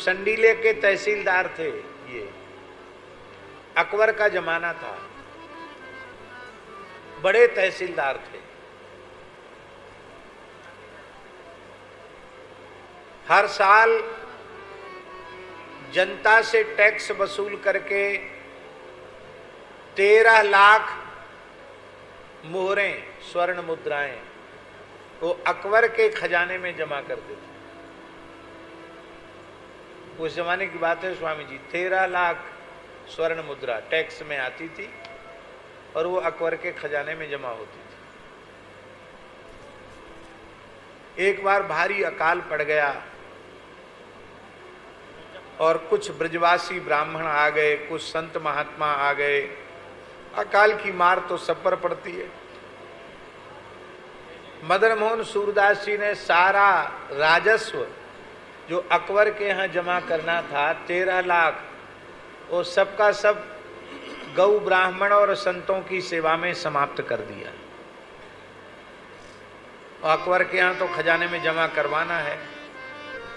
संडीले के तहसीलदार थे। ये अकबर का जमाना था, बड़े तहसीलदार थे। हर साल जनता से टैक्स वसूल करके 13 लाख मोहरें, स्वर्ण मुद्राएं वो अकबर के खजाने में जमा करते थे। उस जमाने की बात है स्वामी जी, 13 लाख स्वर्ण मुद्रा टैक्स में आती थी और वो अकबर के खजाने में जमा होती थी। एक बार भारी अकाल पड़ गया और कुछ ब्रजवासी ब्राह्मण आ गए, कुछ संत महात्मा आ गए। अकाल की मार तो सब पर पड़ती है। मदन मोहन सूरदास जी ने सारा राजस्व जो अकबर के यहाँ जमा करना था 13 लाख, वो सबका सब गौ ब्राह्मण और संतों की सेवा में समाप्त कर दिया। अकबर के यहाँ तो खजाने में जमा करवाना है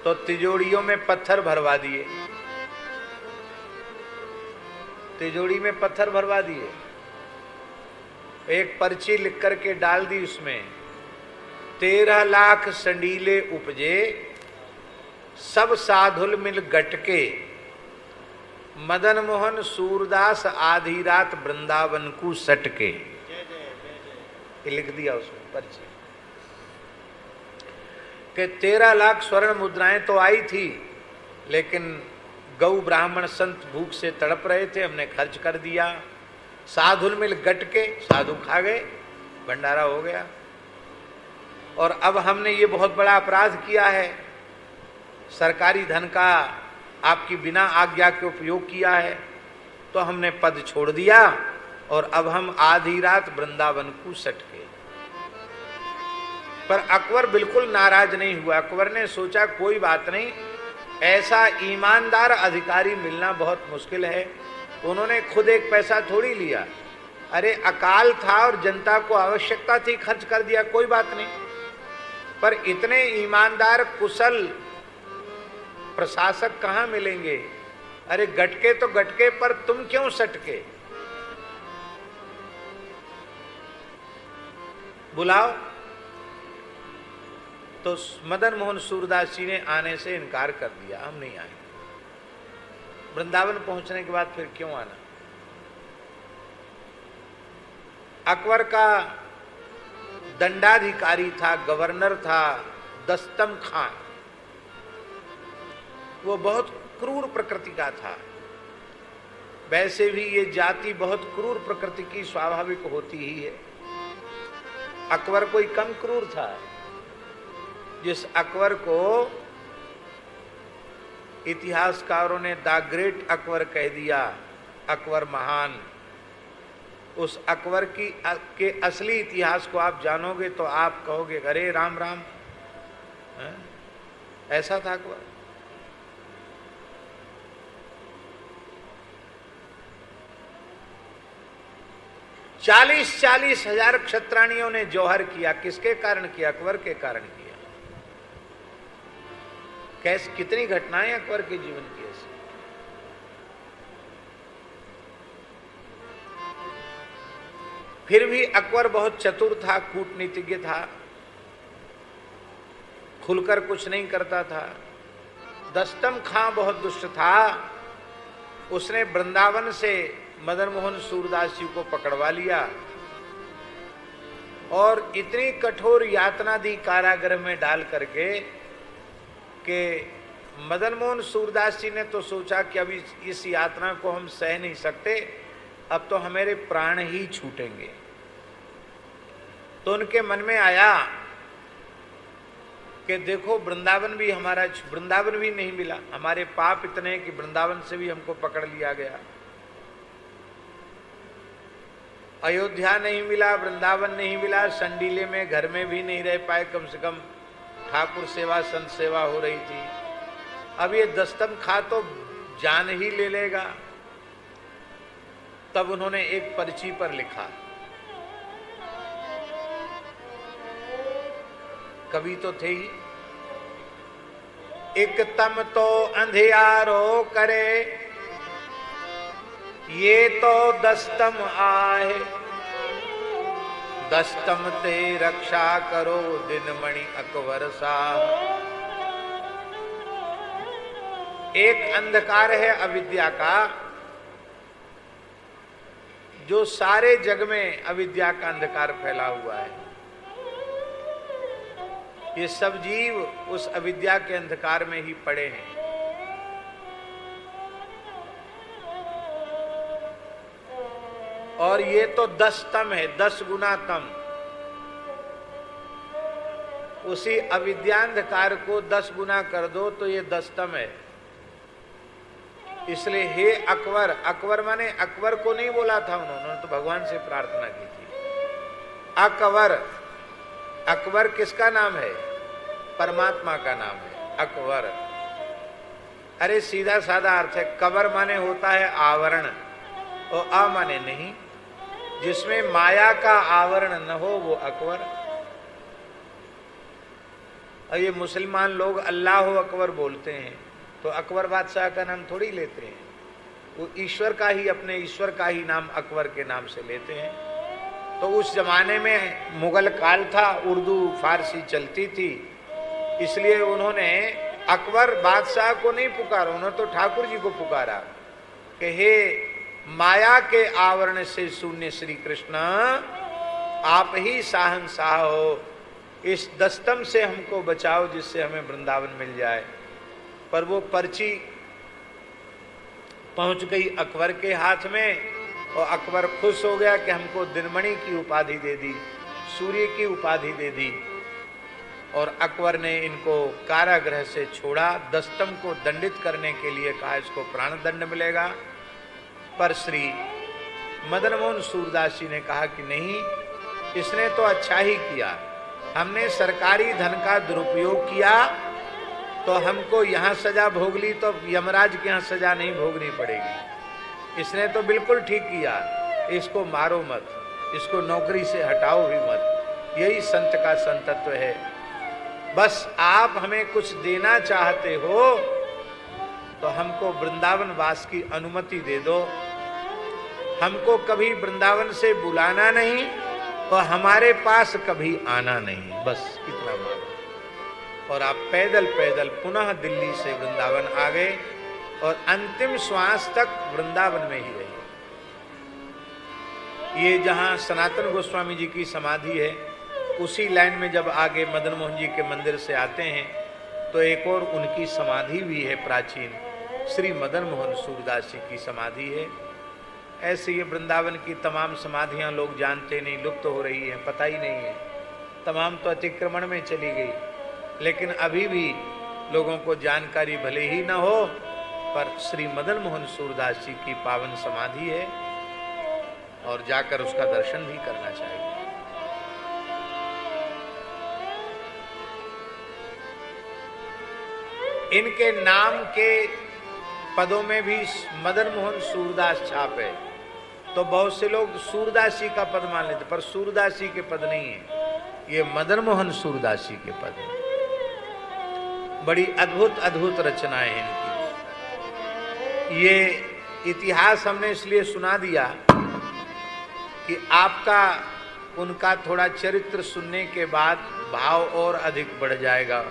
तो तिजोरियों में पत्थर भरवा दिए, तिजोरी में पत्थर भरवा दिए। एक पर्ची लिख करके डाल दी, उसमें 13 लाख संडीले उपजे, सब साधुल मिल गटके, मदन मोहन सूरदास आधी रात वृंदावन को सटके। ये लिख दिया उसमें पर्ची कि 13 लाख स्वर्ण मुद्राएं तो आई थी, लेकिन गौ ब्राह्मण संत भूख से तड़प रहे थे, हमने खर्च कर दिया। साधुल मिल गटके, साधु खा गए, भंडारा हो गया। और अब हमने ये बहुत बड़ा अपराध किया है, सरकारी धन का आपकी बिना आज्ञा के उपयोग किया है, तो हमने पद छोड़ दिया और अब हम आधी रात वृंदावन को सटके। पर अकबर बिल्कुल नाराज नहीं हुआ। अकबर ने सोचा कोई बात नहीं, ऐसा ईमानदार अधिकारी मिलना बहुत मुश्किल है। उन्होंने खुद एक पैसा थोड़ी लिया, अरे अकाल था और जनता को आवश्यकता थी, खर्च कर दिया, कोई बात नहीं। पर इतने ईमानदार कुशल प्रशासक कहाँ मिलेंगे? अरे गटके तो गटके, पर तुम क्यों सटके? बुलाओ। तो मदन मोहन सूरदास जी ने आने से इनकार कर दिया, हम नहीं आएंगे। वृंदावन पहुंचने के बाद फिर क्यों आना? अकबर का दंडाधिकारी था, गवर्नर था दस्तम खां। वो बहुत क्रूर प्रकृति का था। वैसे भी ये जाति बहुत क्रूर प्रकृति की स्वाभाविक होती ही है। अकबर कोई कम क्रूर था? जिस अकबर को इतिहासकारों ने द ग्रेट अकबर कह दिया, अकबर महान, उस अकबर की के असली इतिहास को आप जानोगे तो आप कहोगे अरे राम राम, ऐसा था अकबर। चालीस हजार क्षत्राणियों ने जौहर किया। किसके कारण किया? अकबर के कारण किया। कैसे, कितनी घटनाएं अकबर के जीवन की ऐसी। फिर भी अकबर बहुत चतुर था, कूटनीतिज्ञ था, खुलकर कुछ नहीं करता था। दस्तम खां बहुत दुष्ट था। उसने वृंदावन से मदन मोहन सूरदास जी को पकड़वा लिया और इतनी कठोर यातना दी कारागृह में डाल करके कि मदन मोहन सूरदास जी ने तो सोचा कि अभी इस यातना को हम सह नहीं सकते, अब तो हमारे प्राण ही छूटेंगे। तो उनके मन में आया कि देखो वृंदावन भी हमारा, वृंदावन भी नहीं मिला, हमारे पाप इतने हैं कि वृंदावन से भी हमको पकड़ लिया गया। अयोध्या नहीं मिला, वृंदावन नहीं मिला, संडीले में घर में भी नहीं रह पाए, कम से कम ठाकुर सेवा संत सेवा हो रही थी। अब ये दस्तम खां तो जान ही ले लेगा। तब उन्होंने एक पर्ची पर लिखा, कवि तो थे ही, एक तम तो अंधियारो करे, ये तो दस्तम आहे, दस्तम ते रक्षा करो दिन मणि अकबर साह। एक अंधकार है अविद्या का, जो सारे जग में अविद्या का अंधकार फैला हुआ है। ये सब जीव उस अविद्या के अंधकार में ही पड़े हैं। और ये तो 10 तम है, 10 गुना तम। उसी अविद्यांधकार को 10 गुना कर दो तो ये 10 तम है। इसलिए हे अकबर, अकबर माने अकबर को नहीं बोला था उन्होंने तो भगवान से प्रार्थना की थी। अकबर, अकबर किसका नाम है? परमात्मा का नाम है अकबर। अरे सीधा साधा अर्थ है, कबर माने होता है आवरण, और आ माने नहीं। जिसमें माया का आवरण न हो वो अकबर। और ये मुसलमान लोग अल्लाह अकबर बोलते हैं तो अकबर बादशाह का नाम थोड़ी लेते हैं, वो ईश्वर का ही, अपने ईश्वर का ही नाम अकबर के नाम से लेते हैं। तो उस जमाने में मुगल काल था, उर्दू फारसी चलती थी, इसलिए उन्होंने अकबर बादशाह को नहीं पुकारा, उन्होंने तो ठाकुर जी को पुकारा कि हे माया के आवरण से शून्य श्री कृष्ण, आप ही शाहंशाह हो, इस दस्तम से हमको बचाओ जिससे हमें वृंदावन मिल जाए। पर वो पर्ची पहुंच गई अकबर के हाथ में और अकबर खुश हो गया कि हमको दिनमणि की उपाधि दे दी, सूर्य की उपाधि दे दी। और अकबर ने इनको कारागृह से छोड़ा, दस्तम को दंडित करने के लिए कहा इसको प्राण दंड मिलेगा। पर श्री मदन मोहन सूरदास जी ने कहा कि नहीं, इसने तो अच्छा ही किया, हमने सरकारी धन का दुरुपयोग किया तो हमको यहाँ सजा भोग ली, तो यमराज के यहाँ सजा नहीं भोगनी पड़ेगी। इसने तो बिल्कुल ठीक किया, इसको मारो मत, इसको नौकरी से हटाओ भी मत। यही संत का संतत्व है। बस आप हमें कुछ देना चाहते हो तो हमको वृंदावन वास की अनुमति दे दो, हमको कभी वृंदावन से बुलाना नहीं और हमारे पास कभी आना नहीं, बस इतना मानो। और आप पैदल पैदल पुनः दिल्ली से वृंदावन आ गए और अंतिम श्वास तक वृंदावन में ही रहे। ये जहां सनातन गोस्वामी जी की समाधि है, उसी लाइन में जब आगे मदन मोहन जी के मंदिर से आते हैं तो एक और उनकी समाधि भी है प्राचीन, श्री मदन मोहन सूरदास जी की समाधि है। ऐसे ये वृंदावन की तमाम समाधियां लोग जानते नहीं, लुप्त हो रही हैं, पता ही नहीं है, तमाम तो अतिक्रमण में चली गई। लेकिन अभी भी लोगों को जानकारी भले ही न हो, पर श्री मदन मोहन सूरदास जी की पावन समाधि है और जाकर उसका दर्शन भी करना चाहिए। इनके नाम के पदों में भी मदन मोहन सूरदास छाप है, तो बहुत से लोग सूरदास जी का पद मान लेते, पर सूरदास जी के पद नहीं है, ये मदन मोहन सूरदास जी के पद है। बड़ी अद्भुत अद्भुत रचनाएं हैं इनकी। ये इतिहास हमने इसलिए सुना दिया कि आपका उनका थोड़ा चरित्र सुनने के बाद भाव और अधिक बढ़ जाएगा।